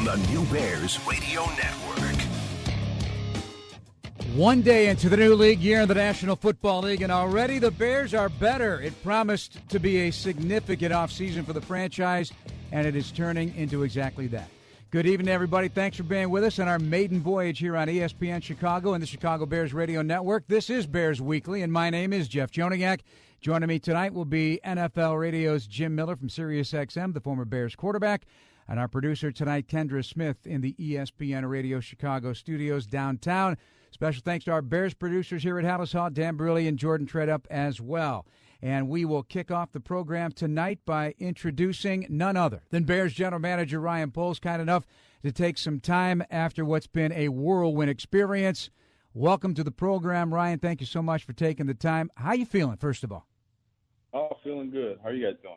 on the New Bears Radio Network. One day into the new league year in the National Football League, and already the Bears are better. It promised to be a significant offseason for the franchise, and it is turning into exactly that. Good evening, everybody. Thanks for being with us on our maiden voyage here on ESPN Chicago and the Chicago Bears Radio Network. This is Bears Weekly, and my name is Jeff Joniak. Joining me tonight will be NFL Radio's Jim Miller from SiriusXM, the former Bears quarterback, and our producer tonight, Kendra Smith, in the ESPN Radio Chicago studios downtown. Special thanks to our Bears producers here at Hallis Hall, Dan Barilli and Jordan Treadup as well. And we will kick off the program tonight by introducing none other than Bears General Manager Ryan Poles, kind enough to take some time after what's been a whirlwind experience. Welcome to the program, Ryan. Thank you so much for taking the time. How you feeling, first of all? Oh, feeling good. How are you guys doing?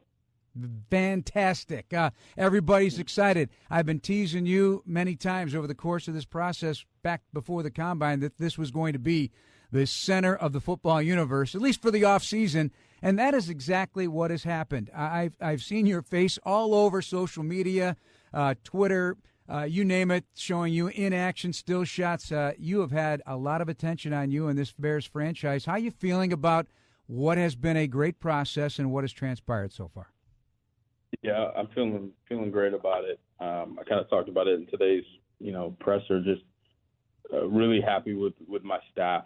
Fantastic. Everybody's excited. I've been teasing you many times over the course of this process back before the Combine that this was going to be the center of the football universe, at least for the offseason, and that is exactly what has happened. I've seen your face all over social media, Twitter, you name it, showing you in action, still shots. You have had a lot of attention on you in this Bears franchise. How are you feeling about what has been a great process and what has transpired so far? Yeah, I'm feeling great about it. I kind of talked about it in today's, presser. Just really happy with my staff.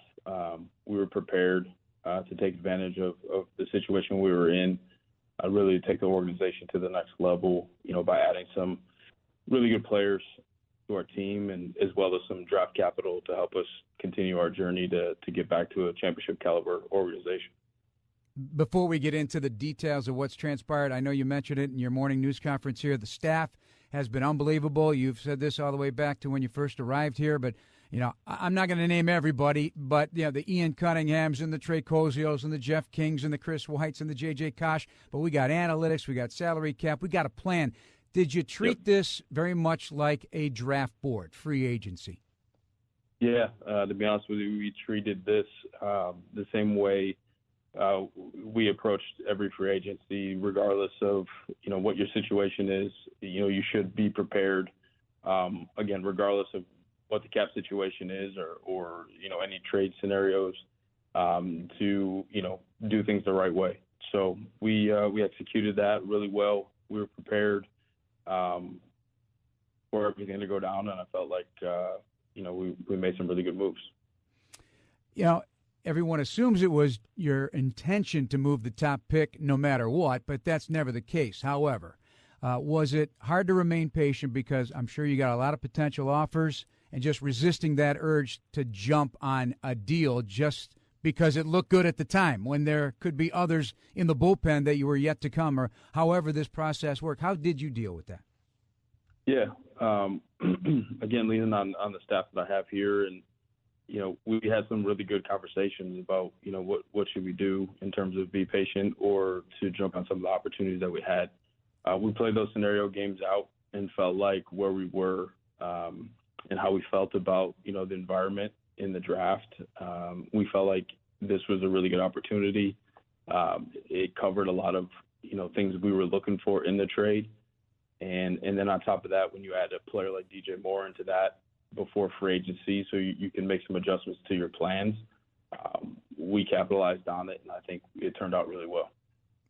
We were prepared to take advantage of the situation we were in. Really take the organization to the next level. By adding some really good players to our team, and as well as some draft capital to help us continue our journey to get back to a championship caliber organization. Before we get into the details of what's transpired, I know you mentioned it in your morning news conference here. The staff has been unbelievable. You've said this all the way back to when you first arrived here, but I'm not going to name everybody, but the Ian Cunninghams and the Trey Kozios and the Jeff Kings and the Chris Whites and the J.J. Kosh. But we got analytics, we got salary cap, we got a plan. Did you treat this very much like a draft board, free agency? Yeah, to be honest with you, we treated this the same way we approached every free agency, regardless of what your situation is. You should be prepared. Again, regardless of what the cap situation is, or any trade scenarios, to do things the right way. So we executed that really well. We were prepared for everything to go down, and I felt like we made some really good moves. Everyone assumes it was your intention to move the top pick no matter what, but that's never the case. However, was it hard to remain patient because I'm sure you got a lot of potential offers and just resisting that urge to jump on a deal just because it looked good at the time when there could be others in the bullpen that you were yet to come, or however this process worked? How did you deal with that? Yeah. Again, leaning on the staff that I have here, and we had some really good conversations about, what should we do in terms of be patient or to jump on some of the opportunities that we had. We played those scenario games out and felt like where we were and how we felt about, the environment in the draft. We felt like this was a really good opportunity. It covered a lot of, things we were looking for in the trade. And then on top of that, when you add a player like DJ Moore into that, before free agency, so you can make some adjustments to your plans. We capitalized on it, and I think it turned out really well.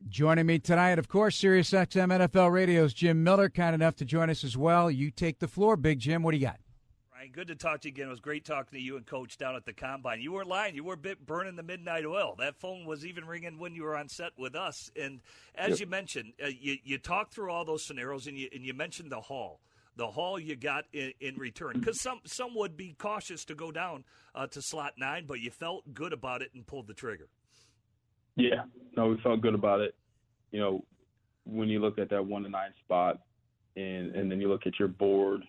Joining me tonight, of course, SiriusXM NFL Radio's Jim Miller, kind enough to join us as well. You take the floor, Big Jim. What do you got? Ryan, good to talk to you again. It was great talking to you and Coach down at the Combine. You weren't lying. You were burning the midnight oil. That phone was even ringing when you were on set with us. And as you mentioned, you talked through all those scenarios, and you mentioned the haul. The haul you got in return, because some would be cautious to go down to slot 9, but you felt good about it and pulled the trigger. Yeah, no, we felt good about it. When you look at that 1 to 9 spot, and then you look at your board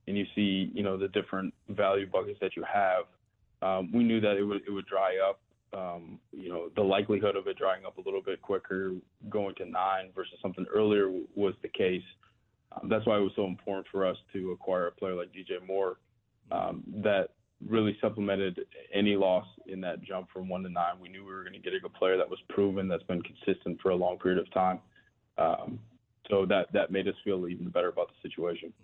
and you see the different value buckets that you have, we knew that it would dry up. The likelihood of it drying up a little bit quicker, going to 9 versus something earlier, was the case. That's why it was so important for us to acquire a player like DJ Moore that really supplemented any loss in that jump from 1 to 9. We knew we were going to get a good player that was proven, that's been consistent for a long period of time. So that made us feel even better about the situation.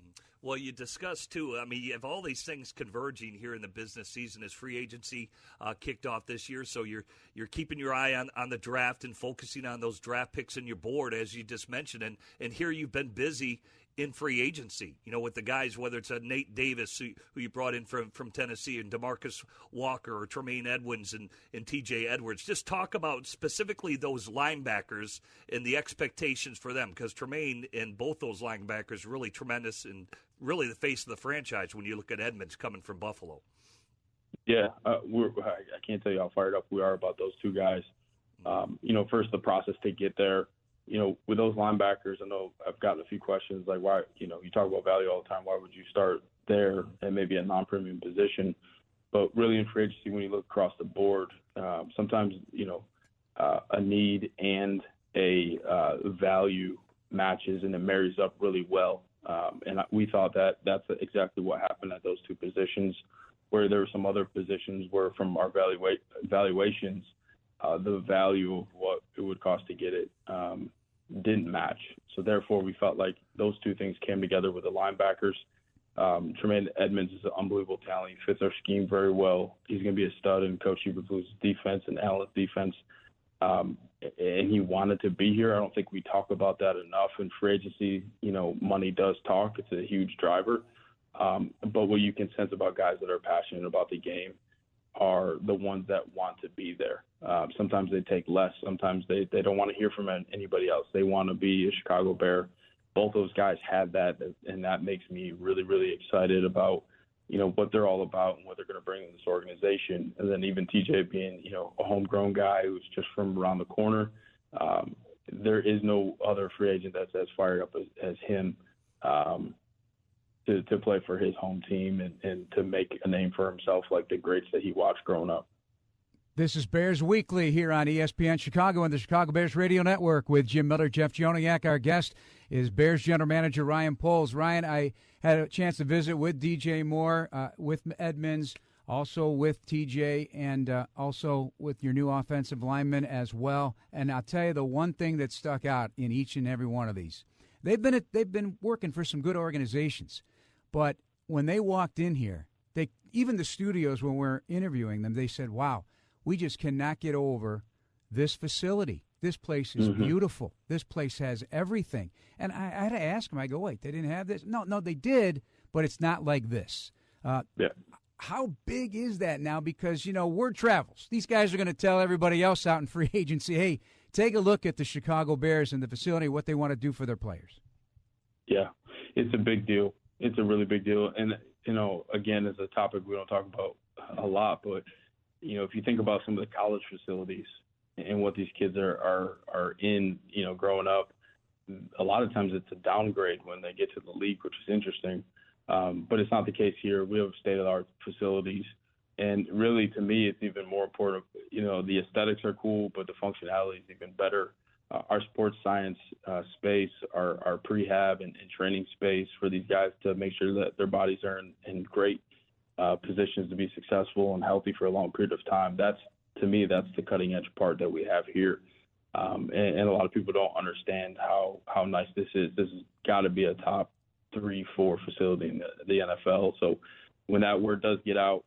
Well, you discussed, too, I mean, you have all these things converging here in the business season as free agency kicked off this year. So you're keeping your eye on the draft and focusing on those draft picks in your board, as you just mentioned. And here you've been busy in free agency, with the guys, whether it's Nate Davis, who you brought in from Tennessee, and DeMarcus Walker or Tremaine Edmunds and TJ Edwards. Just talk about specifically those linebackers and the expectations for them, because Tremaine and both those linebackers are really tremendous and really the face of the franchise when you look at Edmunds coming from Buffalo. Yeah, I can't tell you how fired up we are about those two guys. First, the process to get there. With those linebackers, I know I've gotten a few questions like, why, you talk about value all the time. Why would you start there and maybe a non-premium position? But really in free agency, when you look across the board, sometimes, a need and a value matches and it marries up really well. And we thought that that's exactly what happened at those two positions, where there were some other positions where from our valuations, the value of what it would cost to get it didn't match. So therefore, we felt like those two things came together with the linebackers. Tremaine Edmunds is an unbelievable talent. He fits our scheme very well. He's going to be a stud in Coach Eberflus' defense and Allen's defense. And he wanted to be here. I don't think we talk about that enough in free agency. Money does talk. It's a huge driver. But what you can sense about guys that are passionate about the game are the ones that want to be there. Sometimes they take less. Sometimes they don't want to hear from anybody else. They want to be a Chicago Bear. Both those guys had that, and that makes me really, really excited about, what they're all about and what they're going to bring in this organization. And then even TJ being, a homegrown guy who's just from around the corner, there is no other free agent that's as fired up as him. To play for his home team and to make a name for himself like the greats that he watched growing up. This is Bears Weekly here on ESPN Chicago and the Chicago Bears Radio Network with Jim Miller, Jeff Joniak. Our guest is Bears General Manager Ryan Poles. Ryan, I had a chance to visit with DJ Moore, with Edmunds, also with TJ, and also with your new offensive lineman as well. And I'll tell you the one thing that stuck out in each and every one of these. They've been working for some good organizations. But when they walked in here, even the studios, when we're interviewing them, they said, wow, we just cannot get over this facility. This place is beautiful. This place has everything. And I had to ask them, I go, wait, they didn't have this? No, they did, but it's not like this. How big is that now? Because, word travels. These guys are going to tell everybody else out in free agency, hey, take a look at the Chicago Bears and the facility, what they want to do for their players. Yeah, it's a big deal. It's a really big deal. And, again, it's a topic we don't talk about a lot. But, if you think about some of the college facilities and what these kids are in, growing up, a lot of times it's a downgrade when they get to the league, which is interesting. But it's not the case here. We have state-of-the-art facilities. And really, to me, it's even more important. The aesthetics are cool, but the functionality is even better. Our sports science space, our prehab and training space for these guys to make sure that their bodies are in great positions to be successful and healthy for a long period of time. To me, that's the cutting edge part that we have here. And a lot of people don't understand how nice this is. This has got to be a top 3-4 facility in the NFL. So when that word does get out,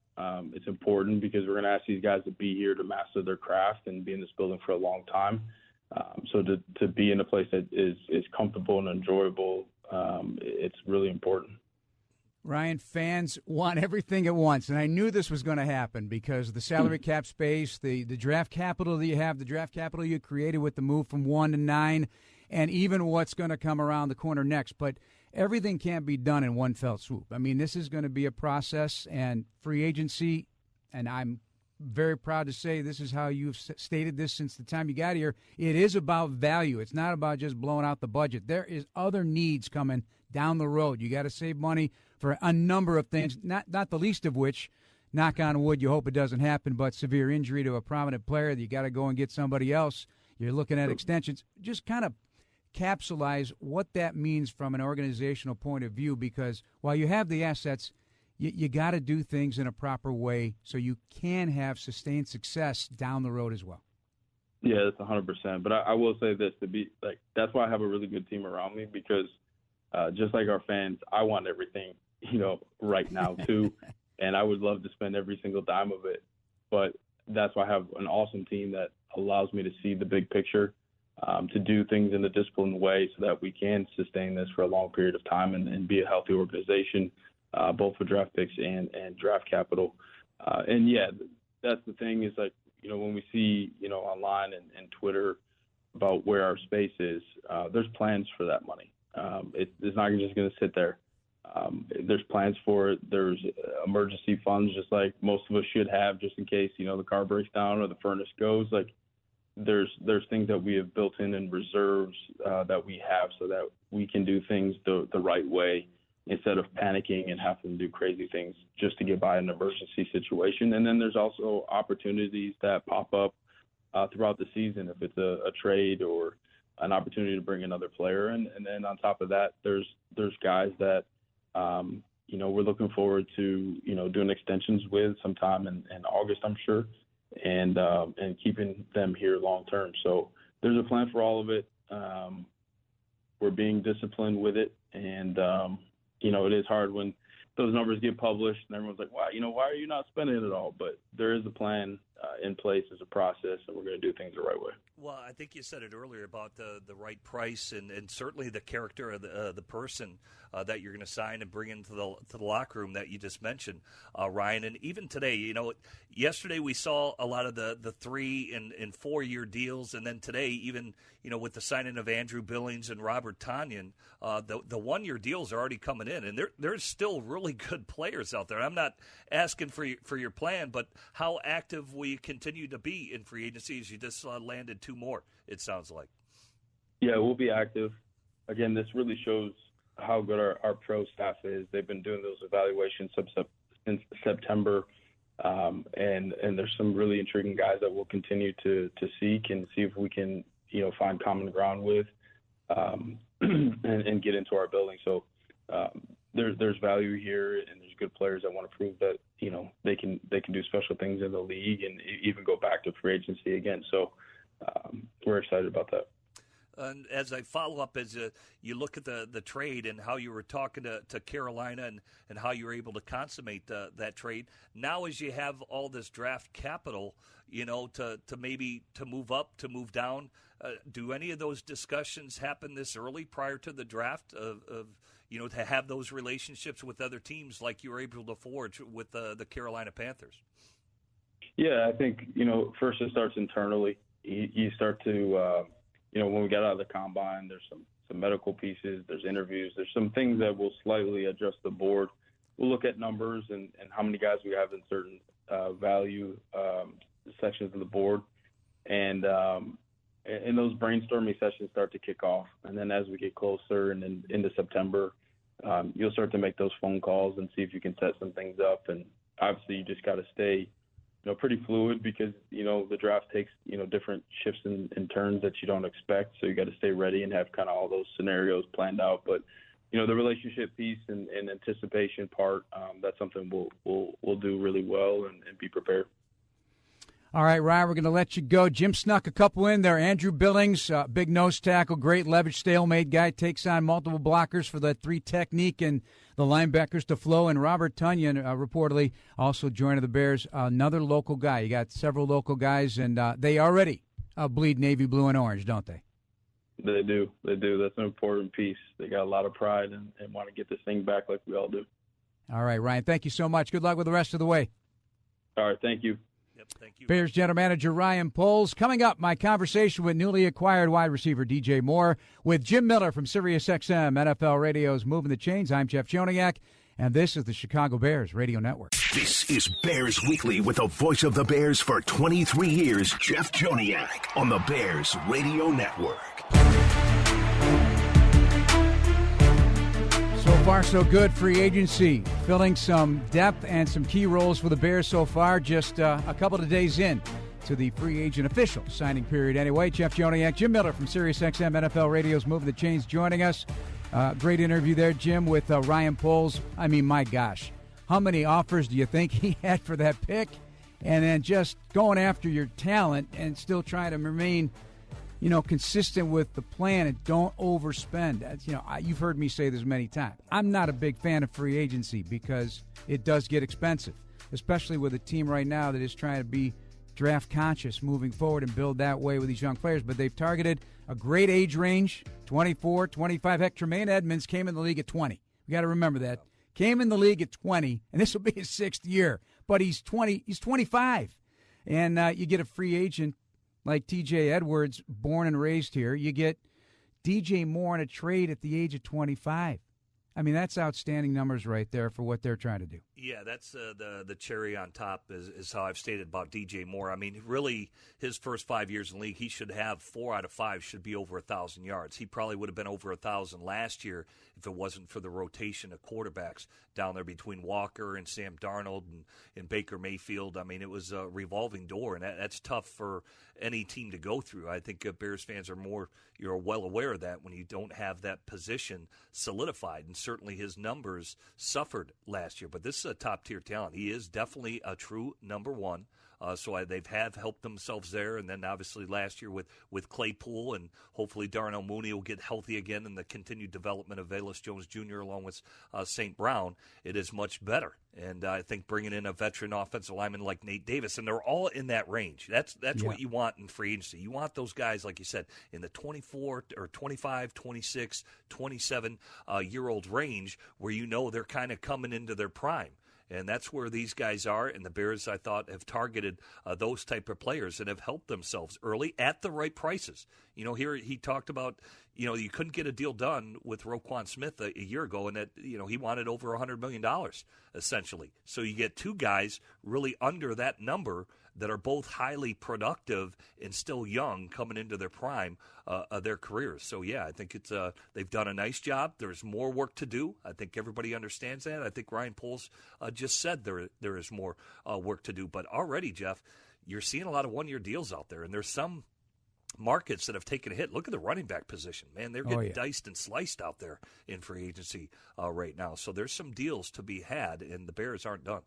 it's important because we're going to ask these guys to be here to master their craft and be in this building for a long time. So to be in a place that is comfortable and enjoyable, it's really important. Ryan, fans want everything at once, and I knew this was going to happen because the salary cap space, the draft capital that you have, the draft capital you created with the move from 1 to 9, and even what's going to come around the corner next. But everything can't be done in one fell swoop. I mean, this is going to be a process, and free agency, and I'm very proud to say this is how you've stated this since the time you got here. It is about value. It's not about just blowing out the budget. There is other needs coming down the road. You got to save money for a number of things, not the least of which, knock on wood, you hope it doesn't happen, but severe injury to a prominent player that you got to go and get somebody else. You're looking at extensions. Just kind of capsulize what that means from an organizational point of view, because while you have the assets, you got to do things in a proper way so you can have sustained success down the road as well. Yeah, that's 100%. But I will say this, that's why I have a really good team around me, because just like our fans, I want everything, right now too. And I would love to spend every single dime of it. But that's why I have an awesome team that allows me to see the big picture, to do things in a disciplined way so that we can sustain this for a long period of time and be a healthy organization, both for draft picks and draft capital. And, yeah, that's the thing is, like, when we see, online and Twitter about where our space is, there's plans for that money. It's not just going to sit there. There's plans for it. There's emergency funds, just like most of us should have, just in case, the car breaks down or the furnace goes. Like, there's things that we have built in reserves that we have so that we can do things the right way instead of panicking and having to do crazy things just to get by an emergency situation. And then there's also opportunities that pop up throughout the season, if it's a trade or an opportunity to bring another player in. And then on top of that, there's guys that, we're looking forward to, doing extensions with sometime in August, I'm sure, and keeping them here long term. So there's a plan for all of it. We're being disciplined with it. And, it is hard when those numbers get published and everyone's like, wow, why are you not spending it all? But there is a plan in place, as a process, and we're going to do things the right way. Well, I think you said it earlier about the right price and certainly the character of the person that you're going to sign and bring into the locker room that you just mentioned, Ryan. And even today, yesterday we saw a lot of the 3 and 4 year deals, and then today, even with the signing of Andrew Billings and Robert Tonyan, the 1 year deals are already coming in, and there's still really good players out there. I'm not asking for your plan, but how active will you continue to be in free agency? As you just landed 2 more, it sounds like. Yeah, we'll be active. Again, this really shows how good our pro staff is. They've been doing those evaluations since September, and there's some really intriguing guys that we'll continue to seek and see if we can, find common ground with, and get into our building. So there's value here, and there's good players that want to prove that they can do special things in the league and even go back to free agency again. So we're excited about that. And as I follow up, as you look at the trade and how you were talking to Carolina and how you were able to consummate that trade, now as you have all this draft capital, to maybe to move up, to move down, do any of those discussions happen this early prior to the draft of to have those relationships with other teams like you were able to forge with the Carolina Panthers? Yeah, I think, first it starts internally. You start to when we get out of the combine, there's some medical pieces, there's interviews, there's some things that will slightly adjust the board. We'll look at numbers and how many guys we have in certain value sections of the board. And those brainstorming sessions start to kick off. And then as we get closer and then into September, you'll start to make those phone calls and see if you can set some things up. And obviously you just got to stay pretty fluid because, the draft takes, different shifts and turns that you don't expect. So you got to stay ready and have kind of all those scenarios planned out. But, the relationship piece and anticipation part, that's something we'll do really well and be prepared. All right, Ryan, we're going to let you go. Jim snuck a couple in there. Andrew Billings, big nose tackle, great leverage stalemate guy, takes on multiple blockers for the 3 technique and the linebackers to flow. And Robert Tonyan, reportedly, also joining the Bears, another local guy. You got several local guys, and they already bleed navy blue and orange, don't they? They do. That's an important piece. They got a lot of pride and want to get this thing back like we all do. All right, Ryan, thank you so much. Good luck with the rest of the way. All right, thank you. Yep, thank you. Bears general manager Ryan Poles. Coming up, my conversation with newly acquired wide receiver DJ Moore with Jim Miller from SiriusXM NFL Radio's Moving the Chains. I'm Jeff Joniak, and this is the Chicago Bears Radio Network. This is Bears Weekly with the voice of the Bears for 23 years, Jeff Joniak, on the Bears Radio Network. So far, so good. Free agency filling some depth and some key roles for the Bears so far. Just a couple of days in to the free agent official signing period anyway. Jeff Joniak, Jim Miller from SiriusXM NFL Radio's Moving the Chains joining us. Great interview there, Jim, with Ryan Poles. I mean, my gosh, how many offers do you think he had for that pick? And then just going after your talent and still trying to remain, consistent with the plan and don't overspend. That's, you've heard me say this many times. I'm not a big fan of free agency because it does get expensive, especially with a team right now that is trying to be draft conscious moving forward and build that way with these young players. But they've targeted a great age range, 24, 25. Heck, Tremaine Edmunds came in the league at 20. We got to remember that. Came in the league at 20, and this will be his 6th year. But he's 20. He's 25. And you get a free agent like T.J. Edwards, born and raised here. You get D.J. Moore in a trade at the age of 25. I mean, that's outstanding numbers right there for what they're trying to do. Yeah, that's the cherry on top is how I've stated about D.J. Moore. I mean, really, his first 5 years in the league, he should have 4 out of 5 should be over 1,000 yards. He probably would have been over 1,000 last year if it wasn't for the rotation of quarterbacks down there between Walker and Sam Darnold and Baker Mayfield. I mean, it was a revolving door, and that's tough for any team to go through. I think Bears fans you're well aware of that when you don't have that position solidified, and certainly his numbers suffered last year. But this is a top-tier talent. He is definitely a true number one. So they've helped themselves there. And then obviously last year with Claypool, and hopefully Darnell Mooney will get healthy again, and the continued development of Velus Jones Jr. along with St. Brown, it is much better. And I think bringing in a veteran offensive lineman like Nate Davis, and they're all in that range. That's what you want in free agency. You want those guys, like you said, in the 24 or 25, 26, 27-year-old range where they're kind of coming into their prime. And that's where these guys are, and the Bears, I thought, have targeted those type of players and have helped themselves early at the right prices. Here he talked about, you couldn't get a deal done with Roquan Smith a year ago, and that, he wanted over $100 million, essentially. So you get 2 guys really under that number that are both highly productive and still young coming into their prime of their careers. So, yeah, I think they've done a nice job. There's more work to do. I think everybody understands that. I think Ryan Poles just said there is more work to do. But already, Jeff, you're seeing a lot of one-year deals out there, and there's some markets that have taken a hit. Look at the running back position. Man, they're getting diced and sliced out there in free agency right now. So there's some deals to be had, and the Bears aren't done.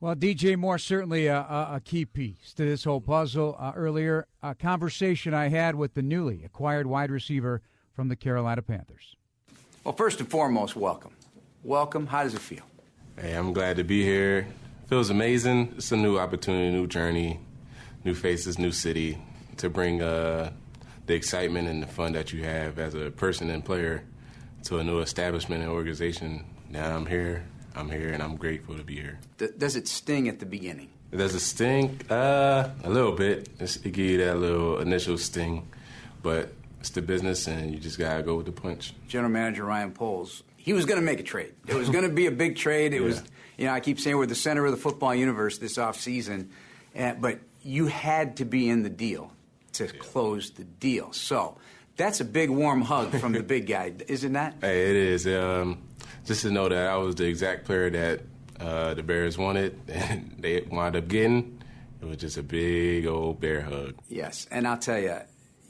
Well, D.J. Moore certainly a key piece to this whole puzzle. Earlier, a conversation I had with the newly acquired wide receiver from the Carolina Panthers. Well, first and foremost, welcome. Welcome. How does it feel? Hey, I'm glad to be here. Feels amazing. It's a new opportunity, new journey, new faces, new city to bring the excitement and the fun that you have as a person and player to a new establishment and organization. Now I'm here, and I'm grateful to be here. Does it sting at the beginning? Does it sting? A little bit. It gives you that little initial sting, but it's the business, and you just got to go with the punch. General Manager Ryan Poles, he was going to make a trade. It was going to be a big trade. It was, I keep saying we're the center of the football universe this offseason, but you had to be in the deal to close the deal. So that's a big warm hug from the big guy, isn't that? Hey, it is. Just to know that I was the exact player that the Bears wanted and they wound up getting, it was just a big old bear hug. Yes, and I'll tell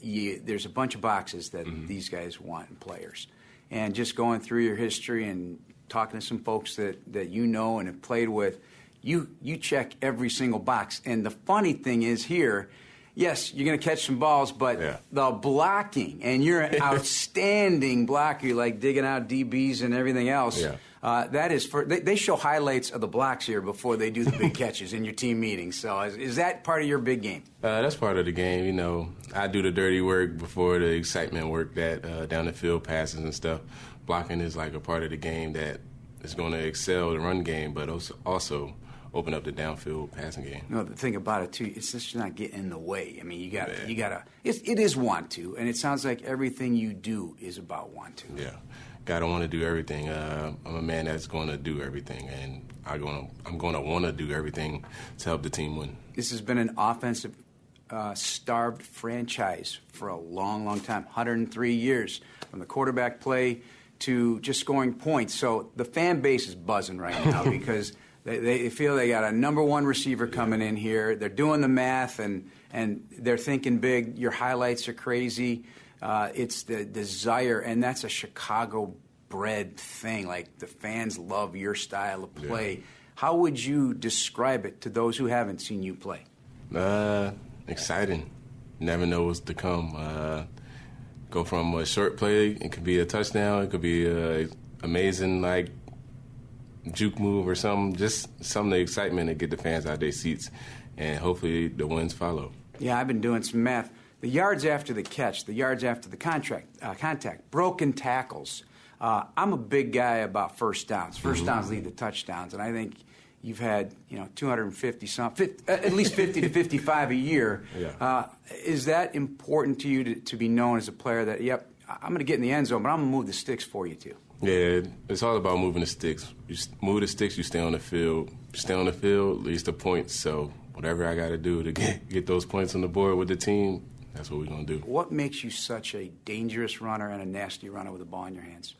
you, there's a bunch of boxes that these guys want in players. And just going through your history and talking to some folks that you know and have played with, you check every single box. And the funny thing is here, yes, you're going to catch some balls, but the blocking, and you're an outstanding blocker. You're like digging out DBs and everything else. Yeah. That is they show highlights of the blocks here before they do the big catches in your team meetings. So is that part of your big game? That's part of the game. I do the dirty work before the excitement work, that down the field passes and stuff. Blocking is like a part of the game that is going to excel the run game, but also open up the downfield passing game. No, the thing about it too, it's just not getting in the way. I mean, you gotta. It is want to, and it sounds like everything you do is about want to. Yeah, gotta want to do everything. I'm a man that's going to do everything, and I'm going to want to do everything to help the team win. This has been an offensive starved franchise for a long, long time. 103 years from the quarterback play to just scoring points. So the fan base is buzzing right now because they feel they got a number one receiver coming in here. They're doing the math, and they're thinking big. Your highlights are crazy. It's the desire, and that's a Chicago-bred thing. Like, the fans love your style of play. Yeah. How would you describe it to those who haven't seen you play? Exciting. never know what's to come. Go from a short play, it could be a touchdown, it could be a amazing like juke move or something, just some of the excitement to get the fans out of their seats, and hopefully the wins follow. Yeah, I've been doing some math. The yards after the catch, the yards after the contact, broken tackles. I'm a big guy about first downs. First downs lead to touchdowns, and I think you've had 250 at least 50 to 55 a year. Yeah. Is that important to you to be known as a player that, yep, I'm going to get in the end zone, but I'm going to move the sticks for you too? Yeah, it's all about moving the sticks. You move the sticks, you stay on the field. You stay on the field, leads to points. So whatever I got to do to get those points on the board with the team, that's what we're going to do. What makes you such a dangerous runner and a nasty runner with the ball in your hands?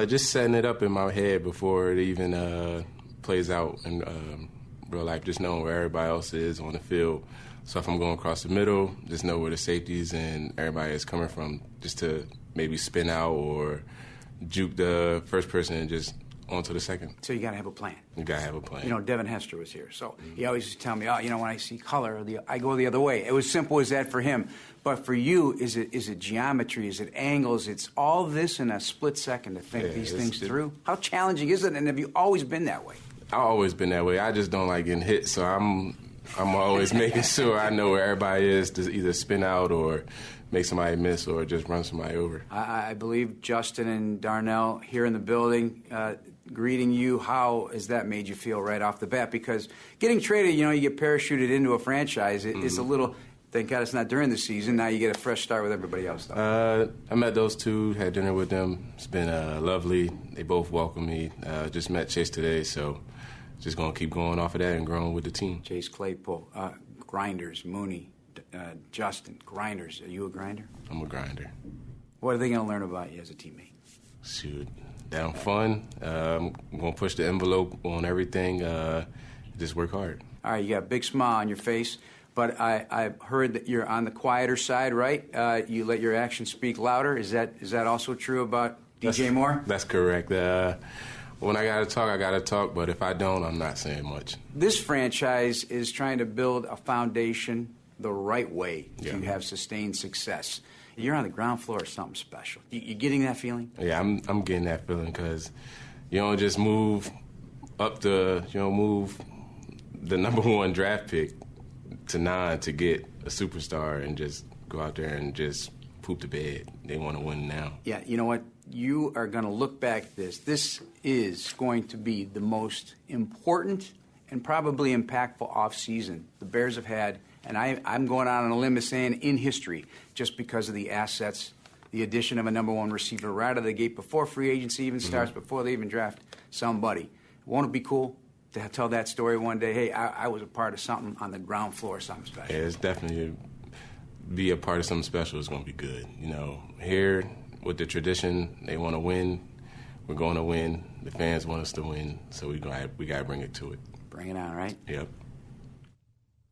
Just setting it up in my head before it even plays out in real life, just knowing where everybody else is on the field. So if I'm going across the middle, just know where the safeties and everybody is coming from, just to maybe spin out or juke the first person and just onto the second. So you got to have a plan. You got to have a plan. Devin Hester was here, so he always used to tell me, when I see color, I go the other way. It was simple as that for him. But for you, is it geometry? Is it angles? It's all this in a split second to think these things through. How challenging is it, and have you always been that way? I've always been that way. I just don't like getting hit, so I'm always making sure I know where everybody is to either spin out or make somebody miss or just run somebody over. I believe Justin and Darnell here in the building greeting you. How has that made you feel right off the bat? Because getting traded, you get parachuted into a franchise. It's a little, thank God it's not during the season. Now you get a fresh start with everybody else, though. I met those two, had dinner with them. It's been lovely. They both welcomed me. Just met Chase today, so just going to keep going off of that and growing with the team. Chase Claypool, Grinders, Mooney, Justin, Grinders. Are you a grinder? I'm a grinder. What are they going to learn about you as a teammate? Shoot, down fun. I'm going to push the envelope on everything. Just work hard. All right, you got a big smile on your face, but I've heard that you're on the quieter side, right? You let your actions speak louder. Is that also true about DJ Moore? That's correct. When I got to talk, but if I don't, I'm not saying much. This franchise is trying to build a foundation the right way to have sustained success. You're on the ground floor of something special. You getting that feeling? Yeah, I'm getting that feeling because you don't just move up move the number one draft pick to 9 to get a superstar and just go out there and just poop the bed. They want to win now. Yeah, you know what? You are going to look back at this. This is going to be the most important and probably impactful offseason the Bears have had, and I'm going out on a limb of saying in history, just because of the assets, the addition of a number one receiver right out of the gate before free agency even starts, before they even draft somebody. Won't it be cool to tell that story one day? Hey, I was a part of something on the ground floor, something special. Yeah, it's definitely be a part of something special is going to be good. Here with the tradition, they want to win. We're going to win. The fans want us to win, so we got to bring it to it. Bring it on, right? Yep.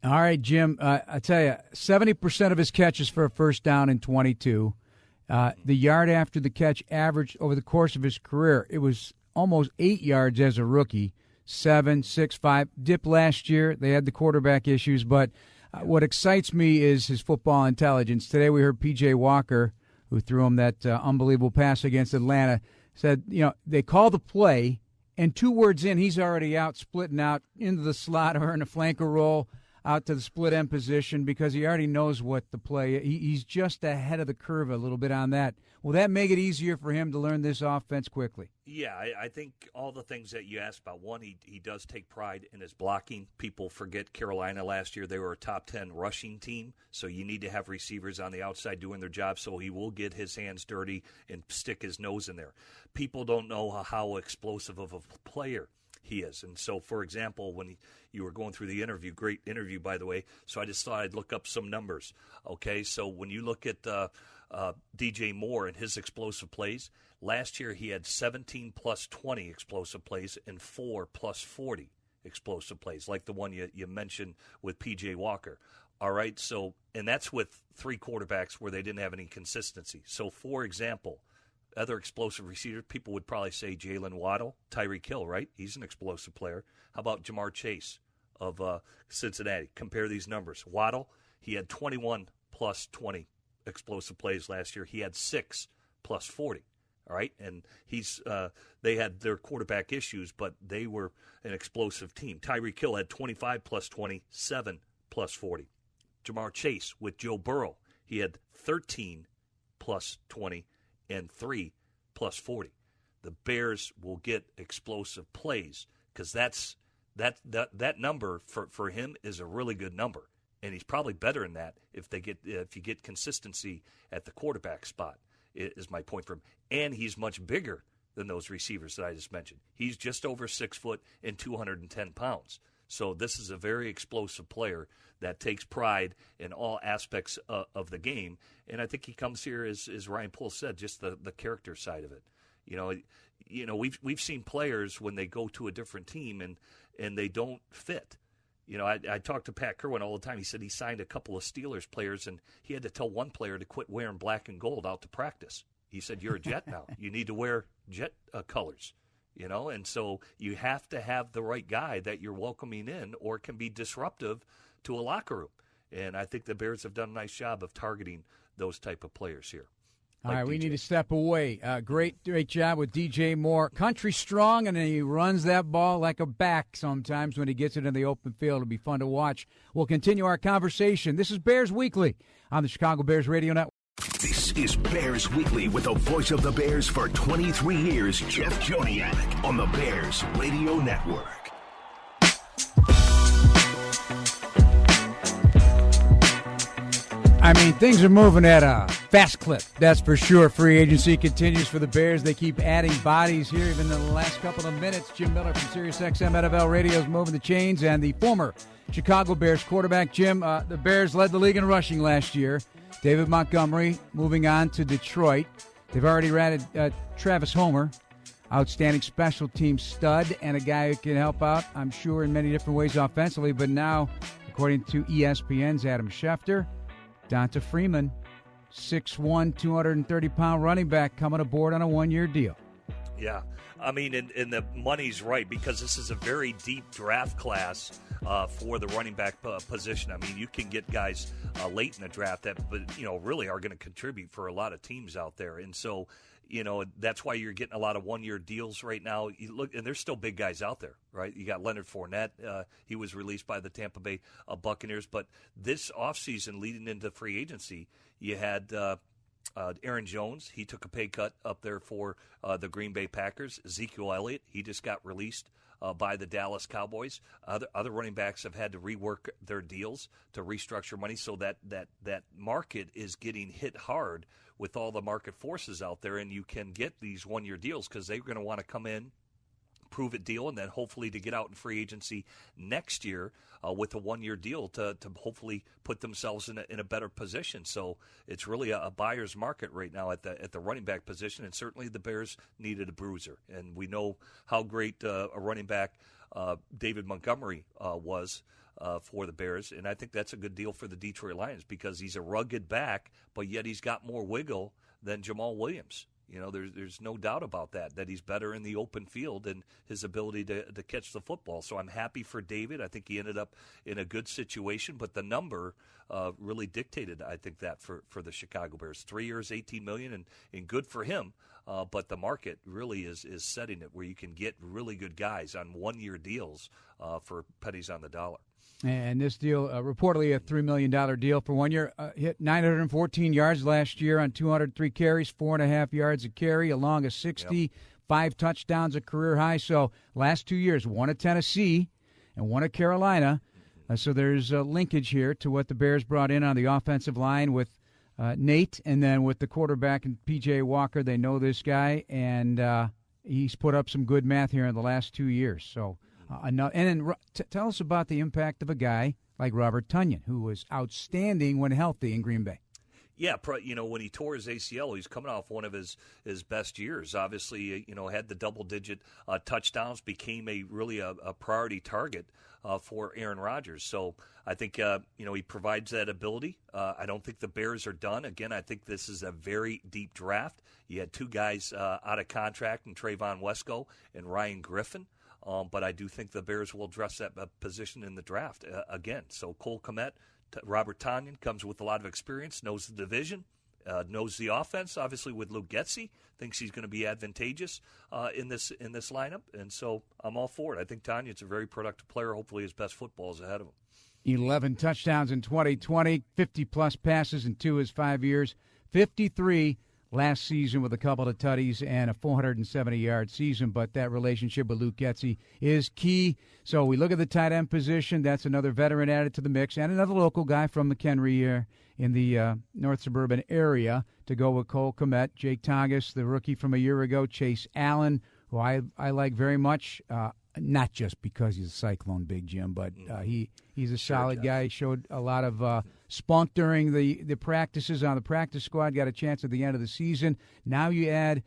All right, Jim, I tell you, 70% of his catches for a first down in 22. The yard after the catch average over the course of his career, it was almost 8 yards as a rookie, 7, 6, 5. Dip last year. They had the quarterback issues, but what excites me is his football intelligence. Today we heard P.J. Walker, who threw him that unbelievable pass against Atlanta, said, they call the play, and 2 words in, he's already out, splitting out into the slot or in a flanker roll, out to the split end position because he already knows what the play. He's just ahead of the curve a little bit on that. Will that make it easier for him to learn this offense quickly? Yeah, I think all the things that you asked about. One, he does take pride in his blocking. People forget Carolina last year. They were a top 10 rushing team, so you need to have receivers on the outside doing their job, so he will get his hands dirty and stick his nose in there. People don't know how explosive of a player he is. And so, for example, when you were going through the interview, great interview, by the way, so I just thought I'd look up some numbers. Okay, so when you look at DJ Moore and his explosive plays, last year he had 17 plus 20 explosive plays and 4 plus 40 explosive plays, like the one you mentioned with P.J. Walker. All right, so, and that's with 3 quarterbacks where they didn't have any consistency. So, for example, other explosive receivers, people would probably say Jalen Waddle, Tyreek Hill, right? He's an explosive player. How about Jamar Chase of Cincinnati? Compare these numbers. Waddle, he had 21 plus 20 explosive plays last year. He had 6 plus 40. All right, and they had their quarterback issues, but they were an explosive team. Tyreek Hill had 25 plus 20, 7 plus 40. Jamar Chase with Joe Burrow, he had 13 plus 20 and 3 plus 40. The Bears will get explosive plays because that number for him is a really good number, and he's probably better than that if you get consistency at the quarterback spot. Is my point for him. And he's much bigger than those receivers that I just mentioned. He's just over 6 foot and 210 pounds. So this is a very explosive player that takes pride in all aspects of the game. And I think he comes here, as Ryan Poole said, just the character side of it. You know, we've seen players when they go to a different team and they don't fit. You know, I talked to Pat Kerwin all the time. He said he signed a couple of Steelers players, and he had to tell one player to quit wearing black and gold out to practice. He said, "You're a Jet now. You need to wear Jet colors." You know, and so you have to have the right guy that you're welcoming in, or it can be disruptive to a locker room. And I think the Bears have done a nice job of targeting those type of players here. All right, we need to step away. Great job with DJ Moore. Country strong, and he runs that ball like a back sometimes when he gets it in the open field. It'll be fun to watch. We'll continue our conversation. This is Bears Weekly on the Chicago Bears Radio Network. This is Bears Weekly with the voice of the Bears for 23 years, Jeff Joniak, on the Bears Radio Network. I mean, things are moving at a fast clip, that's for sure. Free agency continues for the Bears. They keep adding bodies here, even in the last couple of minutes. Jim Miller from SiriusXM NFL Radio is moving the chains, and the former Chicago Bears quarterback. Jim, the Bears led the league in rushing last year. David Montgomery moving on to Detroit. They've already added Travis Homer, outstanding special team stud, and a guy who can help out, I'm sure, in many different ways offensively. But now, according to ESPN's Adam Schefter, Donta Freeman, 6'1", 230-pound running back, coming aboard on a one-year deal. Yeah, I mean, and the money's right because this is a very deep draft class for the running back position. I mean, you can get guys late in the draft that, really are going to contribute for a lot of teams out there. And so, that's why you're getting a lot of one-year deals right now. You look, and there's still big guys out there, right? You got Leonard Fournette. He was released by the Tampa Bay Buccaneers. But this offseason leading into free agency, you had Aaron Jones. He took a pay cut up there for the Green Bay Packers. Ezekiel Elliott, he just got released by the Dallas Cowboys. Other running backs have had to rework their deals to restructure money, so that market is getting hit hard with all the market forces out there, and you can get these one-year deals because they're going to want to come in, prove it deal, and then hopefully to get out in free agency next year with a one-year deal to hopefully put themselves in a better position. So it's really a buyer's market right now at the running back position, and certainly the Bears needed a bruiser. And we know how great a running back David Montgomery was for the Bears, and I think that's a good deal for the Detroit Lions because he's a rugged back, but yet he's got more wiggle than Jamal Williams. There's no doubt about that he's better in the open field and his ability to catch the football. So I'm happy for David. I think he ended up in a good situation, but the number really dictated, I think, that for the Chicago Bears. 3 years, $18 million, and good for him. But the market really is setting it where you can get really good guys on one-year deals for pennies on the dollar. And this deal, reportedly a $3 million deal for 1 year, hit 914 yards last year on 203 carries, 4.5 yards a carry, along a 60, 5 touchdowns, a career high. So last 2 years, one at Tennessee and one at Carolina. So there's a linkage here to what the Bears brought in on the offensive line with Nate, and then with the quarterback and P.J. Walker. They know this guy, and he's put up some good math here in the last 2 years. So. And then tell us about the impact of a guy like Robert Tonyan, who was outstanding when healthy in Green Bay. Yeah, when he tore his ACL, he's coming off one of his best years. Obviously, had the double-digit touchdowns, became a priority target for Aaron Rodgers. So I think, he provides that ability. I don't think the Bears are done. Again, I think this is a very deep draft. You had two guys out of contract, in Trayvon Wesco and Ryan Griffin. But I do think the Bears will address that position in the draft again. So Cole Kmet, Robert Tonyan comes with a lot of experience, knows the division, knows the offense. Obviously, with Luke Getsy, thinks he's going to be advantageous in this lineup, and so I'm all for it. I think Tanyan's a very productive player. Hopefully, his best football is ahead of him. 11 touchdowns in 2020, 50-plus passes in 2 of his 5 years, 53 last season with a couple of tutties and a 470-yard season. But that relationship with Luke Getsy is key. So we look at the tight end position. That's another veteran added to the mix, and another local guy from McHenry in the north suburban area to go with Cole Kmet, Jake Tongas, the rookie from a year ago, Chase Allen, who I like very much. Not just because he's a Cyclone, Big Jim, but he's a solid guy. He showed a lot of spunk during the practices on the practice squad, got a chance at the end of the season. Now you add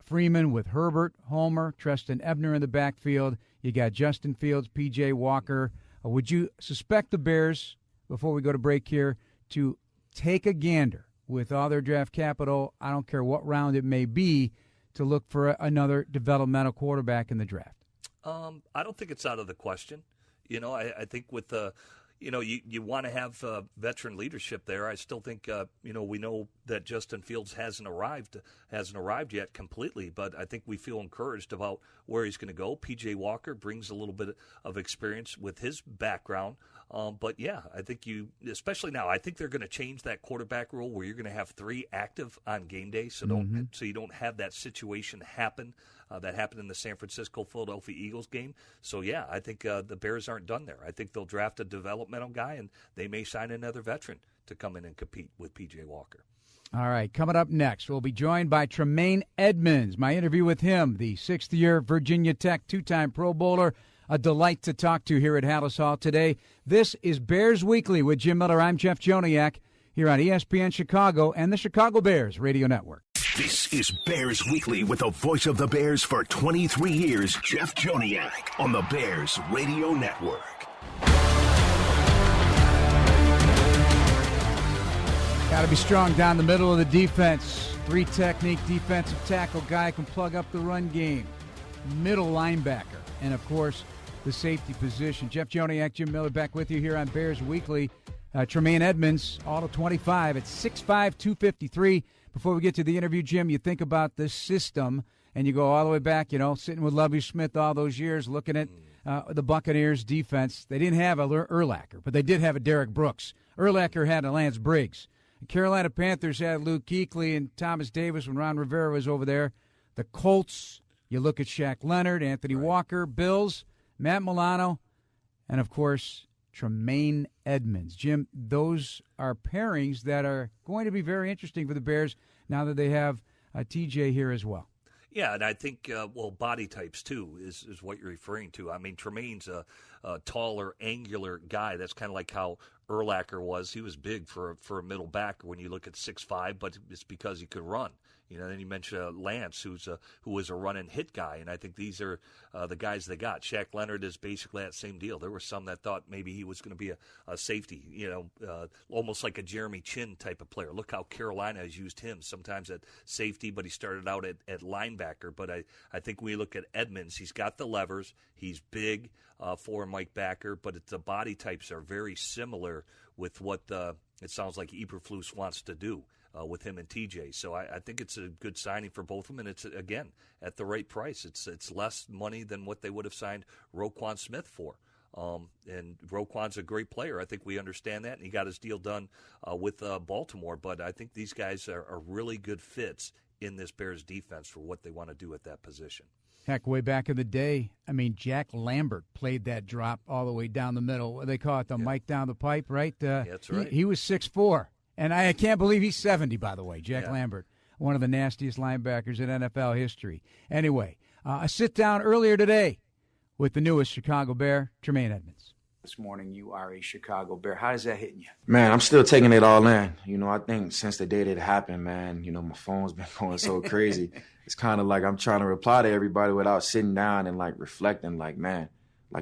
Freeman with Herbert, Homer, Tremaine Edmunds in the backfield. You got Justin Fields, P.J. Walker. Would you suspect the Bears, before we go to break here, to take a gander with all their draft capital, I don't care what round it may be, to look for another developmental quarterback in the draft? I don't think it's out of the question. I think with you want to have veteran leadership there. I still think we know that Justin Fields hasn't arrived yet completely, but I think we feel encouraged about where he's going to go. P.J. Walker brings a little bit of experience with his background. But yeah, I think especially now, I think they're going to change that quarterback rule where you're going to have 3 active on game day, so you don't have that situation happen that happened in the San Francisco-Philadelphia Eagles game. So yeah, I think the Bears aren't done there. I think they'll draft a developmental guy, and they may sign another veteran to come in and compete with P.J. Walker. All right, coming up next, we'll be joined by Tremaine Edmunds. My interview with him, the 6th-year Virginia Tech 2-time Pro Bowler. A delight to talk to here at Hallis Hall today. This is Bears Weekly with Jim Miller. I'm Jeff Joniak here on ESPN Chicago and the Chicago Bears Radio Network. This is Bears Weekly with the voice of the Bears for 23 years, Jeff Joniak, on the Bears Radio Network. Got to be strong down the middle of the defense. 3-technique defensive tackle guy can plug up the run game. Middle linebacker. And, of course, the safety position. Jeff Joniak, Jim Miller back with you here on Bears Weekly. Tremaine Edmunds, all of 25 at 6'5", 253. Before we get to the interview, Jim, you think about this system, and you go all the way back, sitting with Lovie Smith all those years, looking at the Buccaneers' defense. They didn't have a Urlacher, but they did have a Derek Brooks. Urlacher had a Lance Briggs. The Carolina Panthers had Luke Kuechly and Thomas Davis when Ron Rivera was over there. The Colts, you look at Shaq Leonard, Anthony Walker, Bills, Matt Milano, and, of course, Tremaine Edmunds. Jim, those are pairings that are going to be very interesting for the Bears now that they have TJ here as well. Yeah, and I think, body types, too, is what you're referring to. I mean, Tremaine's a taller, angular guy. That's kind of like how Urlacher was. He was big for a middle back when you look at 6'5", but it's because he could run. Then you mentioned Lance, who was a run and hit guy, and I think these are the guys they got. Shaq Leonard is basically that same deal. There were some that thought maybe he was going to be a safety, almost like a Jeremy Chin type of player. Look how Carolina has used him sometimes at safety, but he started out at linebacker. But I think when you look at Edmunds, he's got the levers. He's big for Mike Backer, but the body types are very similar with what it sounds like Eberflus wants to do. With him and TJ. So I think it's a good signing for both of them, and it's, again, at the right price. It's less money than what they would have signed Roquan Smith for. And Roquan's a great player. I think we understand that, and he got his deal done with Baltimore. But I think these guys are really good fits in this Bears defense for what they want to do at that position. Heck, way back in the day, Jack Lambert played that drop all the way down the middle. They call it the Mike down the pipe, right? That's right. He was 6'4". And I can't believe he's 70, by the way, Jack Lambert, one of the nastiest linebackers in NFL history. Anyway, a sit-down earlier today with the newest Chicago Bear, Tremaine Edmunds. This morning, you are a Chicago Bear. How is that hitting you? Man, I'm still taking it all in. I think since the day that it happened, man, my phone's been going so crazy. It's kind of like I'm trying to reply to everybody without sitting down and, reflecting, man,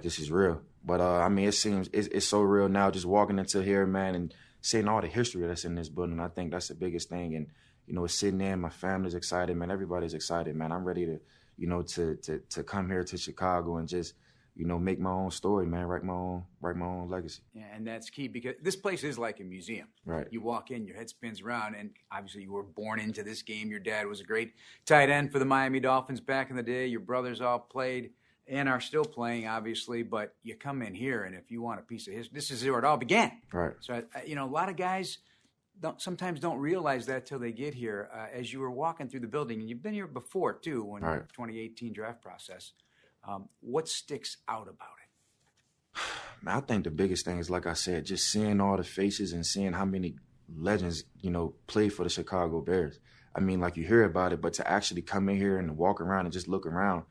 this is real. But, it seems it's so real now just walking into here, man, and seeing all the history that's in this building. I think that's the biggest thing. And, it's sitting there, my family's excited, man. Everybody's excited, man. I'm ready to, to come here to Chicago and just make my own story, man, write my own legacy. Yeah, and that's key because this place is like a museum. Right. You walk in, your head spins around, and obviously you were born into this game. Your dad was a great tight end for the Miami Dolphins back in the day. Your brothers all played and are still playing, obviously, but you come in here, and if you want a piece of history, this is where it all began. Right. So, a lot of guys sometimes don't realize that till they get here. As you were walking through the building, and you've been here before, too, when the 2018 draft process, what sticks out about it? Man, I think the biggest thing is, like I said, just seeing all the faces and seeing how many legends, played for the Chicago Bears. I mean, like, you hear about it, but to actually come in here and walk around and just look around,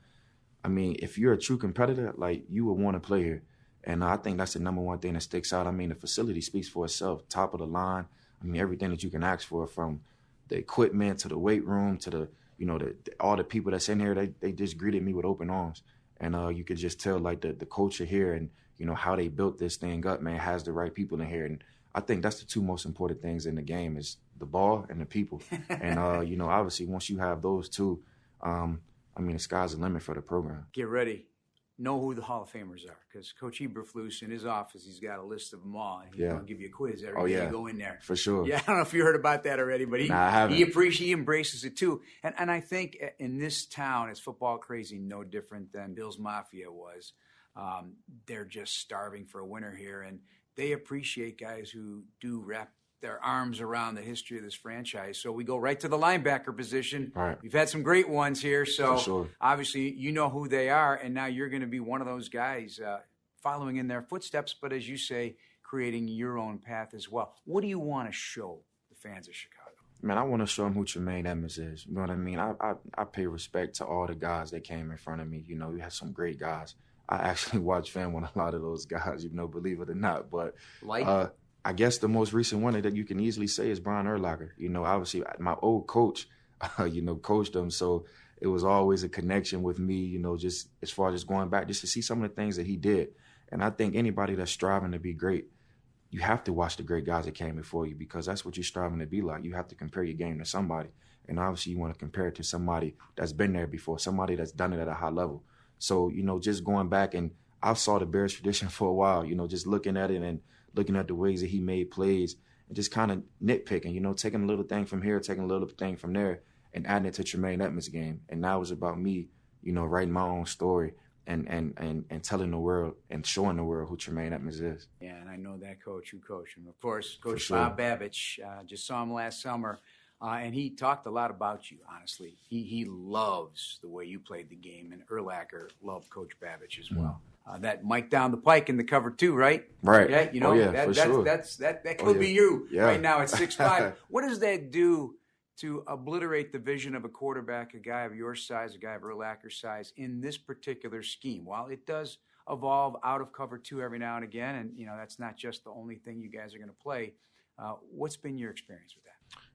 I mean, if you're a true competitor, like, you would want to play here. And I think that's the number one thing that sticks out. I mean, the facility speaks for itself, top of the line. I mean, everything that you can ask for, from the equipment to the weight room to the, all the people that's in here, they just greeted me with open arms. And you could just tell, like, the culture here and, how they built this thing up, man, has the right people in here. And I think that's the two most important things in the game is the ball and the people. And, obviously, once you have those two, the sky's the limit for the program. Get ready. Know who the Hall of Famers are, because Coach Eberflus in his office, he's got a list of them all, and he's going to give you a quiz every day you go in there. For sure. Yeah, I don't know if you heard about that already, but he embraces it too. And I think in this town, it's football crazy, no different than Bill's Mafia was. They're just starving for a winner here, and they appreciate guys who do wrap their arms around the history of this franchise. So we go right to the linebacker position. Right. We've had some great ones here. So sure. Obviously you know who they are, and now you're going to be one of those guys following in their footsteps, but as you say, creating your own path as well. What do you want to show the fans of Chicago? Man, I want to show them who Tremaine Edmunds is. You know what I mean? I pay respect to all the guys that came in front of me. We had some great guys. I actually watched film on a lot of those guys, believe it or not. But I guess the most recent one that you can easily say is Brian Urlacher. Obviously, my old coach, coached him. So it was always a connection with me, just as far as just going back, just to see some of the things that he did. And I think anybody that's striving to be great, you have to watch the great guys that came before you, because that's what you're striving to be like. You have to compare your game to somebody. And obviously, you want to compare it to somebody that's been there before, somebody that's done it at a high level. So, just going back, and I saw the Bears tradition for a while, just looking at it and looking at the ways that he made plays and just kind of nitpicking, taking a little thing from here, taking a little thing from there, and adding it to Tremaine Edmunds' game. And now it's about me, writing my own story and telling the world and showing the world who Tremaine Edmunds is. Yeah, and I know that coach who coached him. Of course, Coach Bob Babich, just saw him last summer, and he talked a lot about you, honestly. He loves the way you played the game, and Urlacher loved Coach Babich as well. That Mike down the pike in the cover two, right? Right. Yeah, for sure. That could be you right now at 6'5". What does that do to obliterate the vision of a quarterback, a guy of your size, a guy of Urlacher's size, in this particular scheme? While it does evolve out of cover two every now and again, and that's not just the only thing you guys are going to play, what's been your experience with that?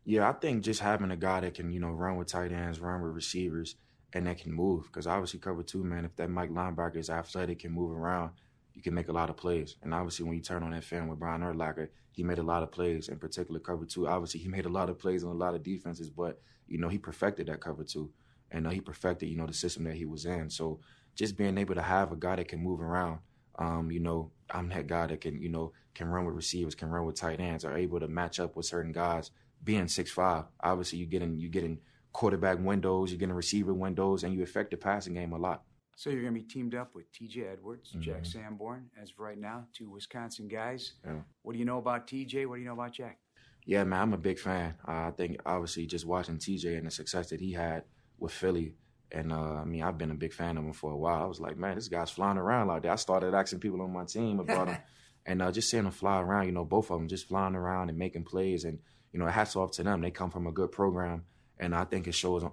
Yeah, I think just having a guy that can, run with tight ends, run with receivers, and that can move. Because obviously cover two, man, if that Mike linebacker is athletic, can move around, you can make a lot of plays. And obviously when you turn on that film with Brian Urlacher, he made a lot of plays, in particular cover two. Obviously he made a lot of plays on a lot of defenses, but, he perfected that cover two. And he perfected, the system that he was in. So just being able to have a guy that can move around, I'm that guy that can run with receivers, can run with tight ends, are able to match up with certain guys. Being 6'5", obviously you getting quarterback windows, you're getting receiver windows, and you affect the passing game a lot. So you're going to be teamed up with T.J. Edwards, Jack Sanborn, as of right now, two Wisconsin guys. Yeah. What do you know about T.J.? What do you know about Jack? Yeah, man, I'm a big fan. I think, obviously, just watching T.J. and the success that he had with Philly, and, I've been a big fan of him for a while. I was like, man, this guy's flying around like that. I started asking people on my team about him, and just seeing him fly around, both of them just flying around and making plays, and, hats off to them. They come from a good program. And I think it's showing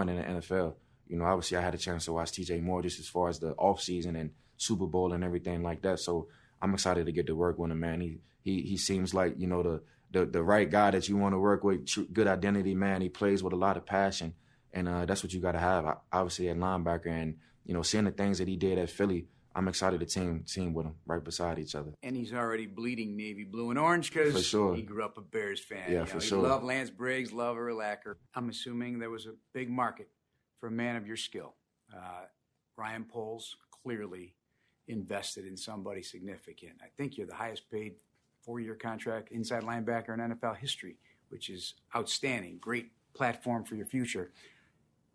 in the NFL. Obviously I had a chance to watch TJ more just as far as the offseason and Super Bowl and everything like that. So I'm excited to get to work with him, man. He seems like, the right guy that you want to work with, good identity, man. He plays with a lot of passion. And that's what you got to have, obviously, at linebacker. And, seeing the things that he did at Philly, I'm excited to team with him right beside each other. And he's already bleeding navy blue and orange because he grew up a Bears fan. Yeah, for sure. He loved Lance Briggs, loved Urlacher. I'm assuming there was a big market for a man of your skill. Ryan Poles, clearly invested in somebody significant. I think you're the highest paid 4-year contract inside linebacker in NFL history, which is outstanding. Great platform for your future.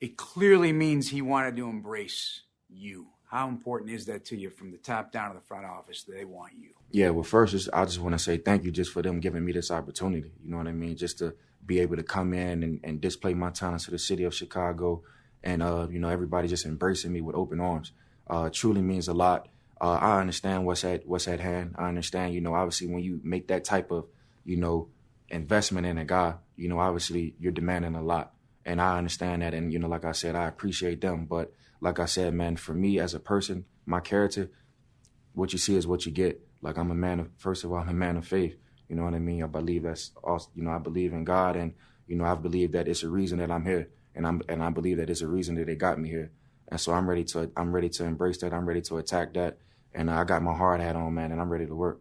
It clearly means he wanted to embrace you. How important is that to you from the top down to the front office that they want you? Yeah, well, first, I just want to say thank you just for them giving me this opportunity. You know what I mean? Just to be able to come in and display my talents to the city of Chicago and, everybody just embracing me with open arms. Truly means a lot. I understand what's at hand. I understand, obviously when you make that type of, investment in a guy, obviously you're demanding a lot. And I understand that. And, like I said, I appreciate them. But like I said, man, for me as a person, my character, what you see is what you get. Like I'm a man of, first of all, I'm a man of faith. You know what I mean? I believe that's also, I believe in God, and, I believe that it's a reason that I'm here. And I believe that it's a reason that they got me here. And so I'm ready to embrace that. I'm ready to attack that. And I got my hard hat on, man, and I'm ready to work.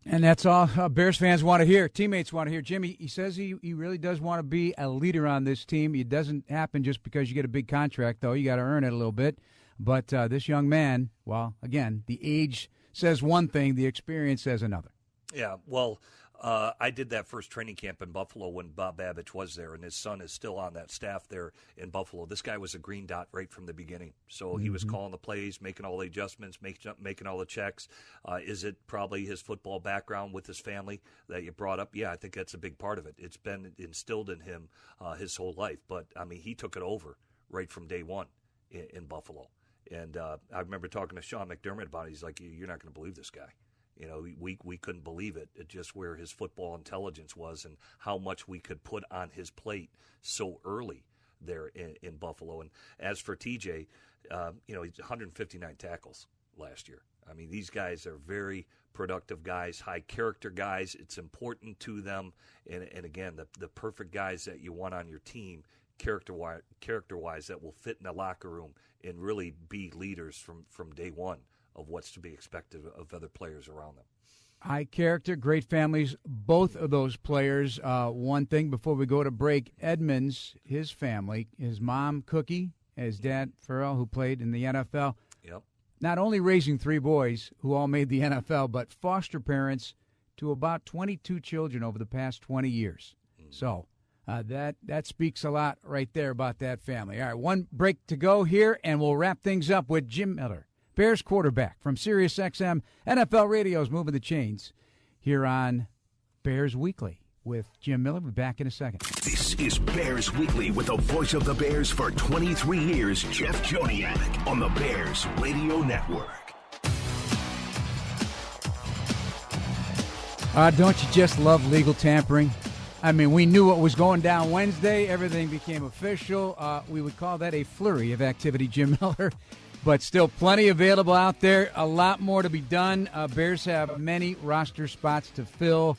And that's all Bears fans want to hear. Teammates want to hear. Jimmy, he says he really does want to be a leader on this team. It doesn't happen just because you get a big contract, though. You got to earn it a little bit. But this young man, well, again, the age says one thing, the experience says another. Yeah, well, I did that first training camp in Buffalo when Bob Babich was there, and his son is still on that staff there in Buffalo. This guy was a green dot right from the beginning. So he was calling the plays, making all the adjustments, making all the checks. Is it probably his football background with his family that you brought up? Yeah, I think that's a big part of it. It's been instilled in him his whole life. But, I mean, he took it over right from day one in Buffalo. And I remember talking to Sean McDermott about it. He's like, you're not going to believe this guy. We couldn't believe it. It just where his football intelligence was and how much we could put on his plate so early there in Buffalo. And as for TJ, he's 159 tackles last year. I mean, these guys are very productive guys, high character guys. It's important to them. And again, the perfect guys that you want on your team, character-wise, that will fit in the locker room and really be leaders from day one of what's to be expected of other players around them. High character, great families, both of those players. One thing before we go to break, Edmunds, his family, his mom, Cookie, his dad, Pharrell, who played in the NFL. Yep. Not only raising 3 boys who all made the NFL, but foster parents to about 22 children over the past 20 years. So that speaks a lot right there about that family. All right, one break to go here, and we'll wrap things up with Jim Miller, Bears quarterback from SiriusXM. NFL Radio's moving the chains here on Bears Weekly with Jim Miller. We'll be back in a second. This is Bears Weekly with the voice of the Bears for 23 years, Jeff Joniak, on the Bears Radio Network. Don't you just love legal tampering? I mean, we knew what was going down Wednesday. Everything became official. We would call that a flurry of activity, Jim Miller. But still plenty available out there. A lot more to be done. Bears have many roster spots to fill.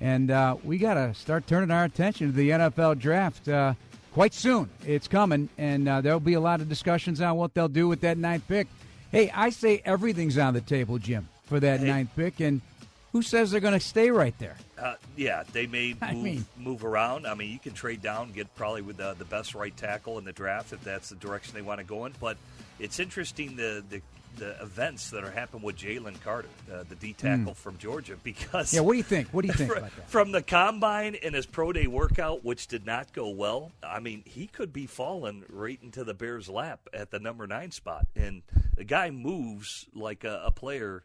And we got to start turning our attention to the NFL draft quite soon. It's coming. And there'll be a lot of discussions on what they'll do with that 9th pick. Hey, I say everything's on the table, Jim, for that 9th pick. And who says they're going to stay right there? Yeah, they may move around. I mean, you can trade down, get probably with the best right tackle in the draft if that's the direction they want to go in. But it's interesting the events that are happening with Jalen Carter, the D tackle from Georgia, because what do you think? What do you think about that? From the combine and his pro day workout, which did not go well, I mean, he could be falling right into the Bears' lap at the number 9 spot, and the guy moves like a player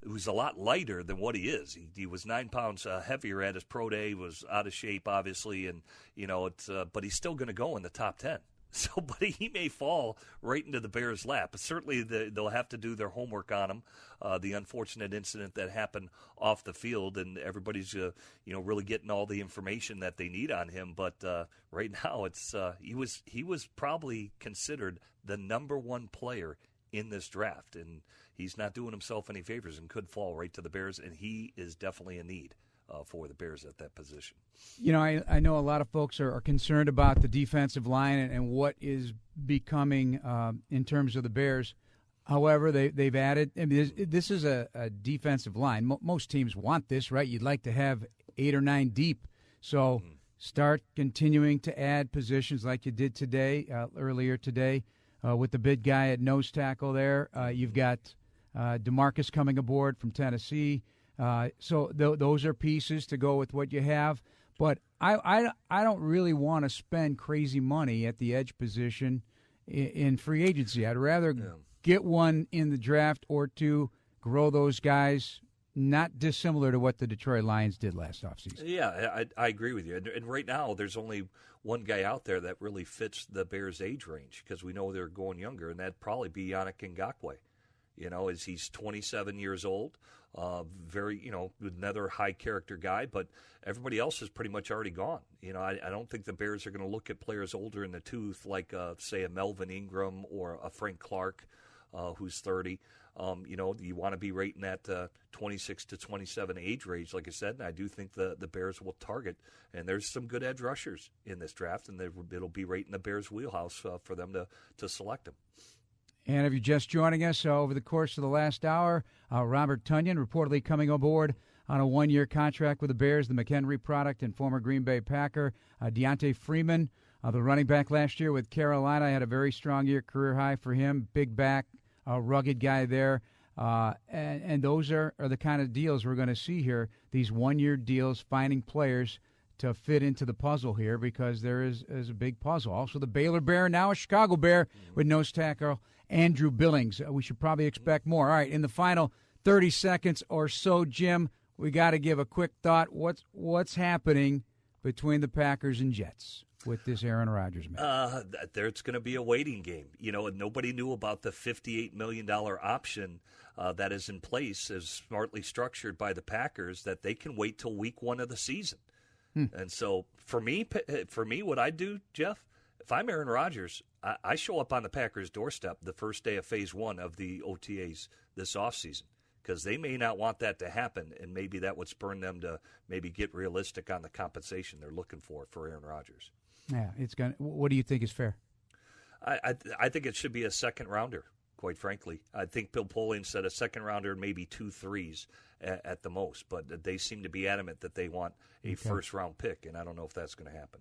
who's a lot lighter than what he is. He was 9 pounds heavier at his pro day, was out of shape, obviously, and but he's still going to go in the top 10. So, but he may fall right into the Bears' lap. But certainly, they'll have to do their homework on him. The unfortunate incident that happened off the field, and everybody's really getting all the information that they need on him. But right now, it's he was probably considered the number 1 player in this draft, and he's not doing himself any favors and could fall right to the Bears. And he is definitely a need for the Bears at that position. I know a lot of folks are concerned about the defensive line and what is becoming in terms of the Bears. However, they've added. I mean, this is a defensive line. Most teams want this, right? You'd like to have 8 or 9 deep. So start continuing to add positions like you did today, earlier today, with the big guy at nose tackle there. You've got DeMarcus coming aboard from Tennessee. So those are pieces to go with what you have. But I don't really want to spend crazy money at the edge position in free agency. I'd rather get one in the draft or two, grow those guys, not dissimilar to what the Detroit Lions did last offseason. Yeah, I agree with you. And right now, there's only one guy out there that really fits the Bears' age range because we know they're going younger, and that'd probably be Yannick Ngakoue. As he's 27 years old, very, another high-character guy, but everybody else is pretty much already gone. I don't think the Bears are going to look at players older in the tooth like, say, a Melvin Ingram or a Frank Clark, who's 30. You want to be right in that 26 to 27 age range, like I said, and I do think the Bears will target. And there's some good edge rushers in this draft, and it'll be right in the Bears' wheelhouse for them to select them. And if you're just joining us, over the course of the last hour, Robert Tonyan reportedly coming aboard on a one-year contract with the Bears, the McHenry product and former Green Bay Packer. Deontay Freeman, the running back last year with Carolina, had a very strong year, career high for him, big back, rugged guy there. And those are the kind of deals we're going to see here, these one-year deals, finding players to fit into the puzzle here because there is a big puzzle. Also, the Baylor Bear, now a Chicago Bear with nose tackle Andrew Billings. We should probably expect more. All right, in the final 30 seconds or so, Jim, we got to give a quick thought. What's happening between the Packers and Jets with this Aaron Rodgers match? There's going to be a waiting game. And nobody knew about the $58 million option that is in place, is smartly structured by the Packers, that they can wait till week 1 of the season. And so for me, what I do, Jeff, if I'm Aaron Rodgers, I show up on the Packers' doorstep the first day of Phase 1 of the OTAs this offseason because they may not want that to happen, and maybe that would spur them to maybe get realistic on the compensation they're looking for Aaron Rodgers. Yeah, what do you think is fair? I think it should be a second-rounder, quite frankly. I think Bill Polian said a second-rounder, maybe 2 threes at the most, but they seem to be adamant that they want a first-round pick, and I don't know if that's going to happen.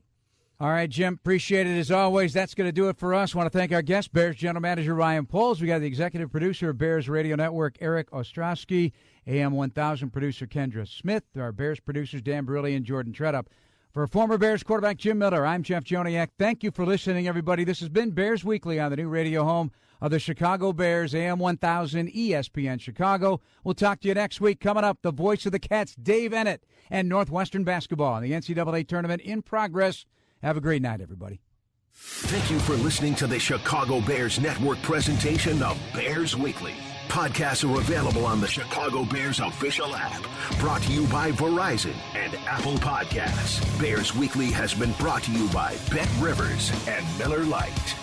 All right, Jim, appreciate it as always. That's going to do it for us. I want to thank our guest, Bears General Manager Ryan Poles. We got the executive producer of Bears Radio Network, Eric Ostrowski, AM 1000 producer Kendra Smith, our Bears producers Dan Barilli and Jordan Tredup. For former Bears quarterback Jim Miller, I'm Jeff Joniak. Thank you for listening, everybody. This has been Bears Weekly on the new radio home of the Chicago Bears, AM 1000 ESPN Chicago. We'll talk to you next week. Coming up, the voice of the Cats, Dave Ennett, and Northwestern basketball in the NCAA tournament in progress. Have a great night, everybody. Thank you for listening to the Chicago Bears Network presentation of Bears Weekly. Podcasts are available on the Chicago Bears official app. Brought to you by Verizon and Apple Podcasts. Bears Weekly has been brought to you by Bet Rivers and Miller Lite.